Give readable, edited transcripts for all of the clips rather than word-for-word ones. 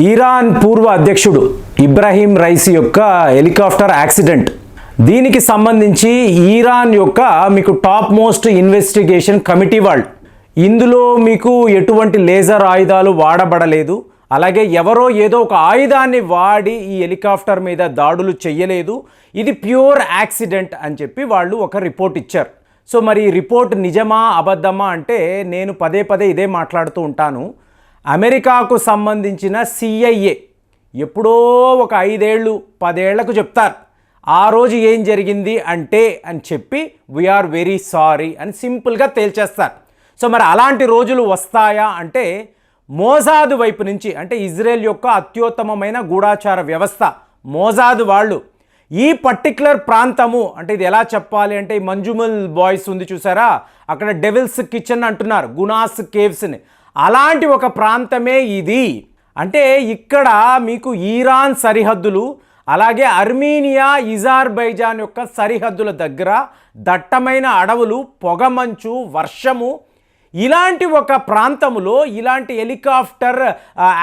Iran పూర్వ అధ్యక్షుడు Ibrahim Raisi యొక్క హెలికాప్టర్ యాక్సిడెంట్, దీనికి సంబంధించి ఇరాన్ యొక్క మీకు టాప్ మోస్ట్ ఇన్వెస్టిగేషన్ కమిటీ వాళ్ళు, ఇందులో మీకు ఎటువంటి లేజర్ ఆయుధాలు వాడబడలేదు, అలాగే ఎవరో ఏదో ఒక ఆయుధాన్ని వాడి ఈ హెలికాప్టర్ మీద దాడులు చేయలేదు, ఇది ప్యూర్ యాక్సిడెంట్ అని చెప్పి వాళ్ళు ఒక రిపోర్ట్ ఇచ్చారు. సో మరి ఈ రిపోర్ట్ నిజమా అబద్ధమా అంటే నేను పదే పదే ఇదే మాట్లాడుతూ ఉంటాను. అమెరికాకు సంబంధించిన సిఐఏ ఎప్పుడో ఒక 5 ఏళ్ళు 10 ఏళ్లకు చెప్తారు ఆ రోజు ఏం జరిగింది అంటే అని చెప్పి వీఆర్ వెరీ సారీ అని సింపుల్గా తేల్చేస్తారు. సో మరి అలాంటి రోజులు వస్తాయా అంటే మోసాదు వైపు నుంచి, అంటే ఇజ్రాయెల్ యొక్క అత్యుత్తమమైన గూఢాచార వ్యవస్థ మోసాదు వాళ్ళు ఈ పర్టిక్యులర్ ప్రాంతము, అంటే ఇది ఎలా చెప్పాలి అంటే ఈ మంజుమల్ బాయ్స్ ఉంది చూసారా, అక్కడ డెవిల్స్ కిచెన్ అంటున్నారు, గునాస్ కేవ్స్ని, అలాంటి ఒక ప్రాంతమే ఇది. అంటే ఇక్కడ మీకు ఇరాన్ సరిహద్దులు, అలాగే అర్మీనియా అజర్బైజాన్ యొక్క సరిహద్దుల దగ్గర దట్టమైన అడవులు, పొగమంచు, వర్షము, ఇలాంటి ఒక ప్రాంతంలో ఇలాంటి హెలికాప్టర్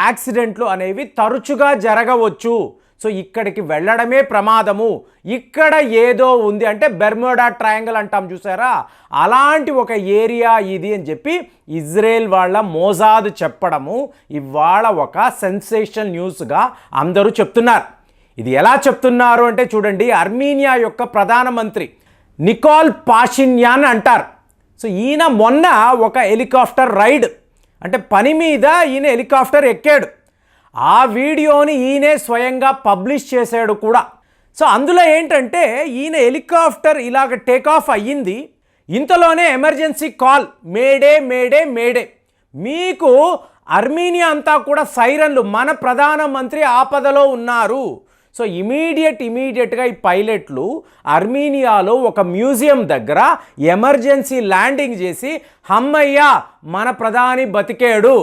యాక్సిడెంట్లు అనేవి తరచుగా జరగవచ్చు. సో ఇక్కడికి వెళ్ళడమే ప్రమాదము, ఇక్కడ ఏదో ఉంది అంటే బెర్ముడా ట్రయాంగిల్ అంటాం చూసారా, అలాంటి ఒక ఏరియా ఇది అని చెప్పి ఇజ్రాయెల్ వాళ్ళ మోసాదు చెప్పడము ఇవాళ ఒక సెన్సేషనల్ న్యూస్గా అందరూ చెప్తున్నారు. ఇది ఎలా చెప్తున్నారు అంటే చూడండి, అర్మీనియా యొక్క ప్రధానమంత్రి నికోల్ పాషిన్యాన్ అంటారు. సో ఈయన మొన్న ఒక హెలికాప్టర్ రైడ్, అంటే పని మీద ఈయన హెలికాప్టర్ ఎక్కాడు, ఆ వీడియోని ఈయనే స్వయంగా పబ్లిష్ చేశాడు కూడా. సో అందులో ఏంటంటే ఈయన హెలికాప్టర్ ఇలాగ టేకాఫ్ అయ్యింది, ఇంతలోనే emergency call, mayday mayday mayday. మీకు అర్మీనియా అంతా కూడా సైరన్లు, మన ప్రధానమంత్రి ఆపదలో ఉన్నారు. సో ఇమీడియట్గా ఈ పైలట్లు అర్మీనియాలో ఒక మ్యూజియం దగ్గర ఎమర్జెన్సీ ల్యాండింగ్ చేసి హమ్మయ్య మన ప్రధాని బతికాడు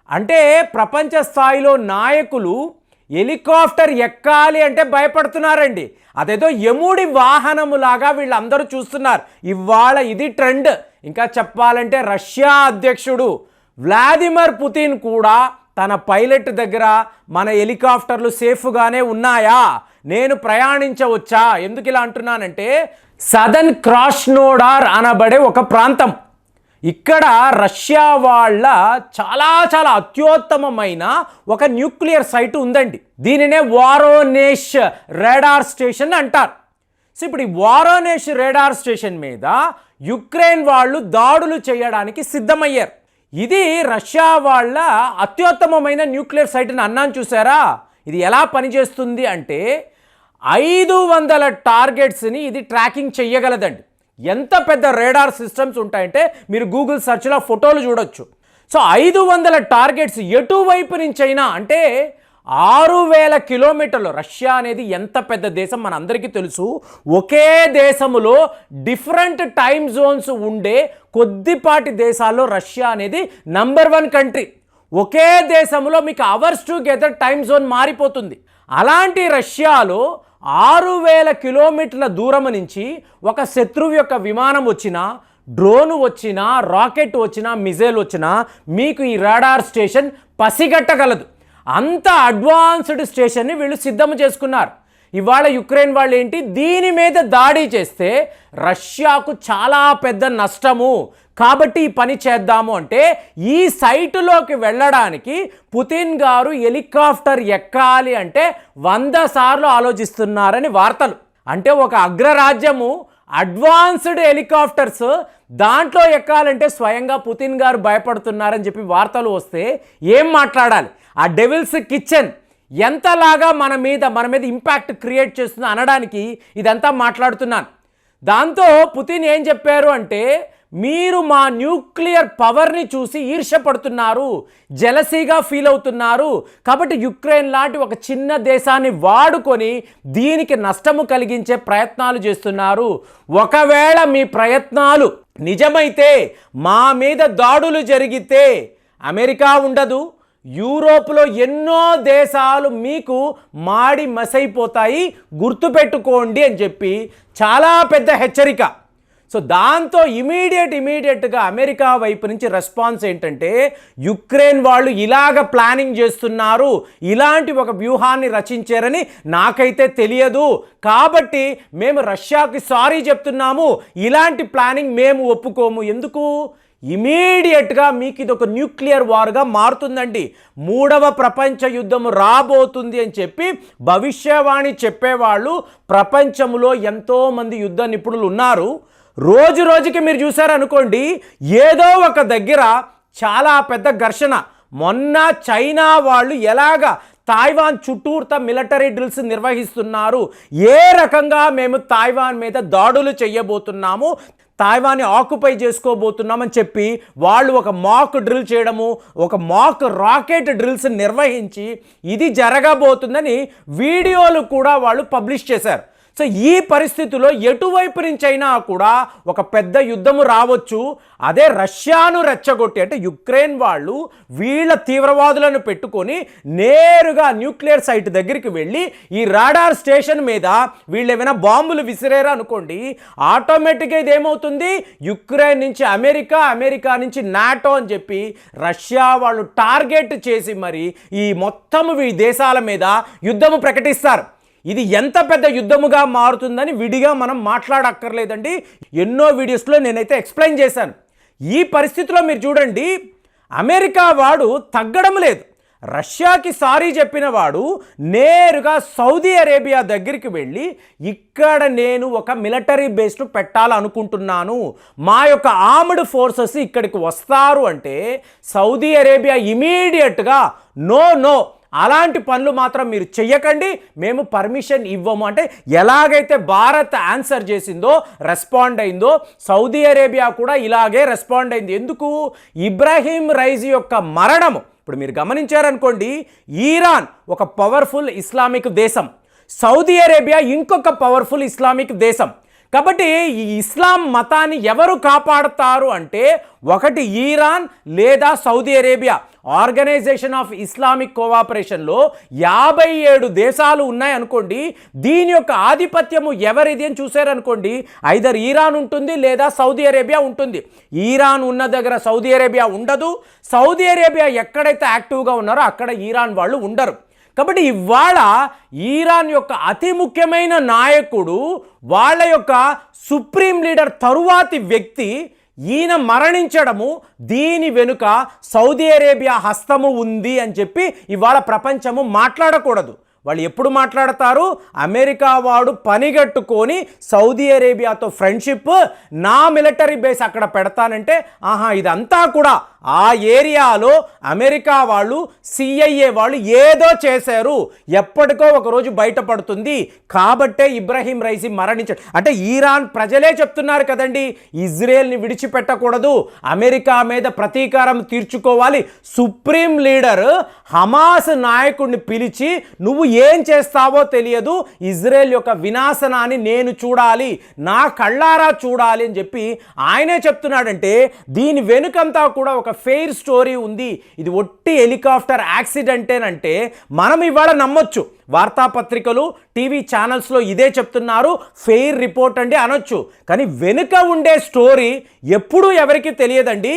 అంటే ప్రపంచ స్థాయిలో నాయకులు హెలికాప్టర్ ఎక్కాలి అంటే భయపడుతున్నారండి. అదేదో యముడి వాహనములాగా వీళ్ళందరూ చూస్తున్నారు. ఇవాళ ఇది ట్రెండ్. ఇంకా చెప్పాలంటే రష్యా అధ్యక్షుడు వ్లాదిమిర్ పుతిన్ కూడా తన పైలట్ దగ్గర మన హెలికాప్టర్లు సేఫ్గానే ఉన్నాయా, నేను ప్రయాణించవచ్చా, ఎందుకు ఇలా అంటున్నానంటే సదర్న్ క్రాస్నోడార్ అనబడే ఒక ప్రాంతం, ఇక్కడ రష్యా వాళ్ళ చాలా అత్యుత్తమమైన ఒక న్యూక్లియర్ సైట్ ఉందండి. దీనినే వారోనేష్ రాడార్ స్టేషన్ అంటారు. సో ఇప్పుడు ఈ వారోనేష్ రాడార్ స్టేషన్ మీద యుక్రెయిన్ వాళ్ళు దాడులు చేయడానికి సిద్ధమయ్యారు. ఇది రష్యా వాళ్ళ అత్యుత్తమమైన న్యూక్లియర్ సైట్ అని అన్నాను చూసారా. ఇది ఎలా పనిచేస్తుంది అంటే 500 టార్గెట్స్ని ఇది ట్రాకింగ్ చెయ్యగలదండి. ఎంత పెద్ద రేడార్ సిస్టమ్స్ ఉంటాయంటే మీరు గూగుల్ సెర్చ్లో ఫోటోలు చూడొచ్చు. సో 500 టార్గెట్స్ ఎటువైపు నుంచైనా, అంటే 6000 కిలోమీటర్లు. రష్యా అనేది ఎంత పెద్ద దేశం మనందరికీ తెలుసు. ఒకే దేశములో డిఫరెంట్ టైమ్ జోన్స్ ఉండే కొద్దిపాటి దేశాల్లో రష్యా అనేది నంబర్ 1 కంట్రీ. ఒకే దేశంలో మీకు అవర్స్ టుగెదర్ టైమ్ జోన్ మారిపోతుంది. అలాంటి రష్యాలో 6000 కిలోమీటర్ల దూరం నుంచి ఒక శత్రువు యొక్క విమానం వచ్చినా, డ్రోన్ వచ్చినా, రాకెట్ వచ్చినా, మిజైల్ వచ్చినా మీకు ఈ రాడార్ స్టేషన్ పసిగట్టగలదు. అంత అడ్వాన్స్డ్ స్టేషన్ని వీళ్ళు సిద్ధం చేసుకున్నారు. ఇవాళ యుక్రెయిన్ వాళ్ళు ఏంటి, దీని మీద దాడి చేస్తే రష్యాకు చాలా పెద్ద నష్టము, కాబట్టి ఈ పని చేద్దాము అంటే ఈ సైటులోకి వెళ్ళడానికి పుతిన్ గారు హెలికాప్టర్ ఎక్కాలి అంటే 100 సార్లు ఆలోచిస్తున్నారని వార్తలు. అంటే ఒక అగ్రరాజ్యము అడ్వాన్స్డ్ హెలికాప్టర్స్ దాంట్లో ఎక్కాలంటే స్వయంగా పుతిన్ గారు భయపడుతున్నారని చెప్పి వార్తలు వస్తే ఏం మాట్లాడాలి. ఆ డెవిల్స్ కిచెన్ ఎంతలాగా మన మీద ఇంపాక్ట్ క్రియేట్ చేస్తుంది అనడానికి ఇదంతా మాట్లాడుతున్నాను. దాంతో పుతిన్ ఏం చెప్పారు అంటే, మీరు మా న్యూక్లియర్ పవర్ని చూసి ఈర్ష్యపడుతున్నారు, జెలసీగా ఫీల్ అవుతున్నారు, కాబట్టి యుక్రెయిన్ లాంటి ఒక చిన్న దేశాన్ని వాడుకొని దీనికి నష్టము కలిగించే ప్రయత్నాలు చేస్తున్నారు. ఒకవేళ మీ ప్రయత్నాలు నిజమైతే, మా మీద దాడులు జరిగితే అమెరికా ఉండదు, యూరోప్లో ఎన్నో దేశాలు మీకు మాడి మసైపోతాయి, గుర్తుపెట్టుకోండి అని చెప్పి చాలా పెద్ద హెచ్చరిక. సో దాంతో ఇమీడియట్గా అమెరికా వైపు నుంచి రెస్పాన్స్ ఏంటంటే యుక్రెయిన్ వాళ్ళు ఇలాగ ప్లానింగ్ చేస్తున్నారు, ఇలాంటి ఒక వ్యూహాన్ని రచించారని నాకైతే తెలియదు, కాబట్టి మేము రష్యాకి సారీ చెప్తున్నాము, ఇలాంటి ప్లానింగ్ మేము ఒప్పుకోము. ఎందుకు? ఇమీడియట్గా మీకు ఇది ఒక న్యూక్లియర్ వార్గా మారుతుందండి. 3వ ప్రపంచ యుద్ధం రాబోతుంది అని చెప్పి భవిష్యవాణి చెప్పేవాళ్ళు ప్రపంచంలో ఎంతోమంది యుద్ధ నిపుణులు ఉన్నారు. రోజుకి మీరు చూసారనుకోండి, ఏదో ఒక దగ్గర చాలా పెద్ద ఘర్షణ. మొన్న చైనా వాళ్ళు ఎలాగా తాయివాన్ చుట్టూర్త మిలిటరీ డ్రిల్స్ నిర్వహిస్తున్నారు, ఏ రకంగా మేము తాయివాన్ మీద దాడులు చేయబోతున్నాము, తాయివాన్ని ఆక్యుపై చేసుకోబోతున్నామని చెప్పి వాళ్ళు ఒక మాక్ డ్రిల్ చేయడము, ఒక మాక్ రాకెట్ డ్రిల్స్ నిర్వహించి ఇది జరగబోతుందని వీడియోలు కూడా వాళ్ళు పబ్లిష్ చేశారు. సో ఈ పరిస్థితిలో ఎటువైపు నుంచైనా కూడా ఒక పెద్ద యుద్ధము రావచ్చు. అదే రష్యాను రెచ్చగొట్టి, అంటే యుక్రెయిన్ వాళ్ళు వీళ్ళ తీవ్రవాదులను పెట్టుకొని నేరుగా న్యూక్లియర్ సైట్ దగ్గరికి వెళ్ళి ఈ రాడార్ స్టేషన్ మీద వీళ్ళు ఏమైనా బాంబులు విసిరేరా అనుకోండి, ఆటోమేటిక్గా ఇది ఏమవుతుంది, యుక్రెయిన్ నుంచి అమెరికా, అమెరికా నుంచి నాటో అని చెప్పి రష్యా వాళ్ళు టార్గెట్ చేసి మరి ఈ మొత్తం ఈ దేశాల మీద యుద్ధము ప్రకటిస్తారు. ఇది ఎంత పెద్ద యుద్ధముగా మారుతుందని విడిగా మనం మాట్లాడక్కర్లేదండి. ఎన్నో వీడియోస్లో నేనైతే ఎక్స్ప్లెయిన్ చేశాను. ఈ పరిస్థితిలో మీరు చూడండి, అమెరికా వాడు తగ్గడం లేదు. రష్యాకి సారీ చెప్పిన వాడు నేరుగా సౌదీ అరేబియా దగ్గరికి వెళ్ళి ఇక్కడ నేను ఒక మిలిటరీ బేస్ను పెట్టాలనుకుంటున్నాను, మా యొక్క ఆర్మ్డ్ ఫోర్సెస్ ఇక్కడికి వస్తారు అంటే సౌదీ అరేబియా ఇమీడియట్గా నో అలాంటి పనులు మాత్రం మీరు చెయ్యకండి, మేము పర్మిషన్ ఇవ్వము అంటే ఎలాగైతే భారత్ ఆన్సర్ చేసిందో, రెస్పాండ్ అయిందో, సౌదీ అరేబియా కూడా ఇలాగే రెస్పాండ్ అయింది. ఎందుకు? ఇబ్రాహీం రైజీ యొక్క మరణము. ఇప్పుడు మీరు గమనించారనుకోండి, ఈరాన్ ఒక పవర్ఫుల్ ఇస్లామిక్ దేశం, సౌదీ అరేబియా ఇంకొక పవర్ఫుల్ ఇస్లామిక్ దేశం. కాబట్టి ఈ ఇస్లాం మతాన్ని ఎవరు కాపాడతారు అంటే ఒకటి ఈరాన్ లేదా Saudi Arabia. Organisation of Islamic కోఆపరేషన్లో 57 దేశాలు ఉన్నాయనుకోండి, దీని యొక్క ఆధిపత్యము ఎవరిది అని చూసారనుకోండి, ఐదర్ ఈరాన్ ఉంటుంది లేదా సౌదీ అరేబియా ఉంటుంది. ఈరాన్ ఉన్న దగ్గర సౌదీ అరేబియా ఉండదు, సౌదీ అరేబియా ఎక్కడైతే యాక్టివ్గా ఉన్నారో అక్కడ ఈరాన్ వాళ్ళు ఉండరు. కాబట్టి ఇవాళ ఈరాన్ యొక్క అతి ముఖ్యమైన నాయకుడు, వాళ్ళ యొక్క సుప్రీం లీడర్ తరువాతి వ్యక్తి ఈయన మరణించడము, దీని వెనుక సౌదీ అరేబియా హస్తము ఉంది అని చెప్పి ఇవాళ ప్రపంచము మాట్లాడకూడదు. వాళ్ళు ఎప్పుడు మాట్లాడతారు? అమెరికా వాడు పనిగట్టుకొని సౌదీ అరేబియాతో ఫ్రెండ్షిప్, నా మిలిటరీ బేస్ అక్కడ పెడతానంటే ఇదంతా కూడా ఆ ఏరియాలో అమెరికా వాళ్ళు, సిఐఏ వాళ్ళు ఏదో చేశారు, ఎప్పటికో ఒకరోజు బయటపడుతుంది. కాబట్టే ఇబ్రాహీం రైసీ మరణించాడు. అంటే ఈరాన్ ప్రజలే చెప్తున్నారు కదండి, ఇజ్రాయెల్ని విడిచిపెట్టకూడదు, అమెరికా మీద ప్రతీకారం తీర్చుకోవాలి. సుప్రీం లీడర్ హమాస్ నాయకుడిని పిలిచి నువ్వు ఏం చేస్తావో తెలియదు, ఇజ్రాయెల్ యొక్క వినాశనాన్ని నేను చూడాలి, నా కళ్ళారా చూడాలి అని చెప్పి ఆయనే చెప్తున్నాడంటే దీని వెనుకంతా కూడా ఒక ఫెయిర్ స్టోరీ ఉంది. ఇది ఒట్టి హెలికాప్టర్ యాక్సిడెంటేనంటే మనం ఇవాళ నమ్మొచ్చు. వార్తాపత్రికలు, టీవీ ఛానల్స్లో ఇదే చెప్తున్నారు, ఫెయిర్ రిపోర్ట్ అండి అనొచ్చు. కానీ వెనుక ఉండే స్టోరీ ఎప్పుడూ ఎవరికి తెలియదండి.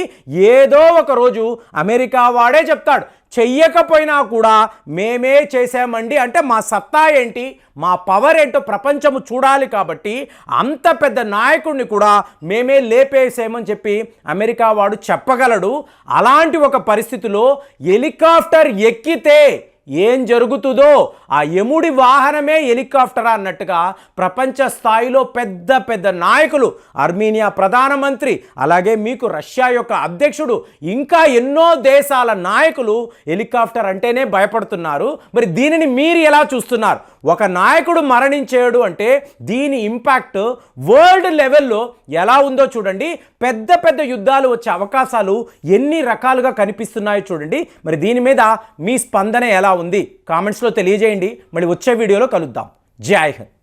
ఏదో ఒక రోజు అమెరికా వాడే చెప్తాడు, చెయ్యకపోయినా కూడా మేమే చేసామండి అంటే మా సత్తా ఏంటి, మా పవర్ ఏంటో ప్రపంచము చూడాలి. కాబట్టి అంత పెద్ద నాయకుడిని కూడా మేమే లేపేసామని చెప్పి అమెరికా వాడు చెప్పగలడు. అలాంటి ఒక పరిస్థితిలో హెలికాప్టర్ ఎక్కితే ఏం జరుగుతుందో, ఆ యముడి వాహనమే హెలికాప్టర్ అన్నట్టుగా ప్రపంచ స్థాయిలో పెద్ద పెద్ద నాయకులు, ఆర్మీనియా ప్రధానమంత్రి, అలాగే మీకు రష్యా యొక్క అధ్యక్షుడు, ఇంకా ఎన్నో దేశాల నాయకులు హెలికాప్టర్ అంటేనే భయపడుతున్నారు. మరి దీనిని మీరు ఎలా చూస్తున్నారు? ఒక నాయకుడు మరణించాడు అంటే దీని ఇంపాక్ట్ వరల్డ్ లెవెల్లో ఎలా ఉందో చూడండి. పెద్ద పెద్ద యుద్ధాలు వచ్చే అవకాశాలు ఎన్ని రకాలుగా కనిపిస్తున్నాయో చూడండి. మరి దీని మీద మీ స్పందన ఎలా ఉంది? కామెంట్స్లో తెలియజేయండి. మళ్ళీ వచ్చే వీడియోలో కలుద్దాం. జై హింద్.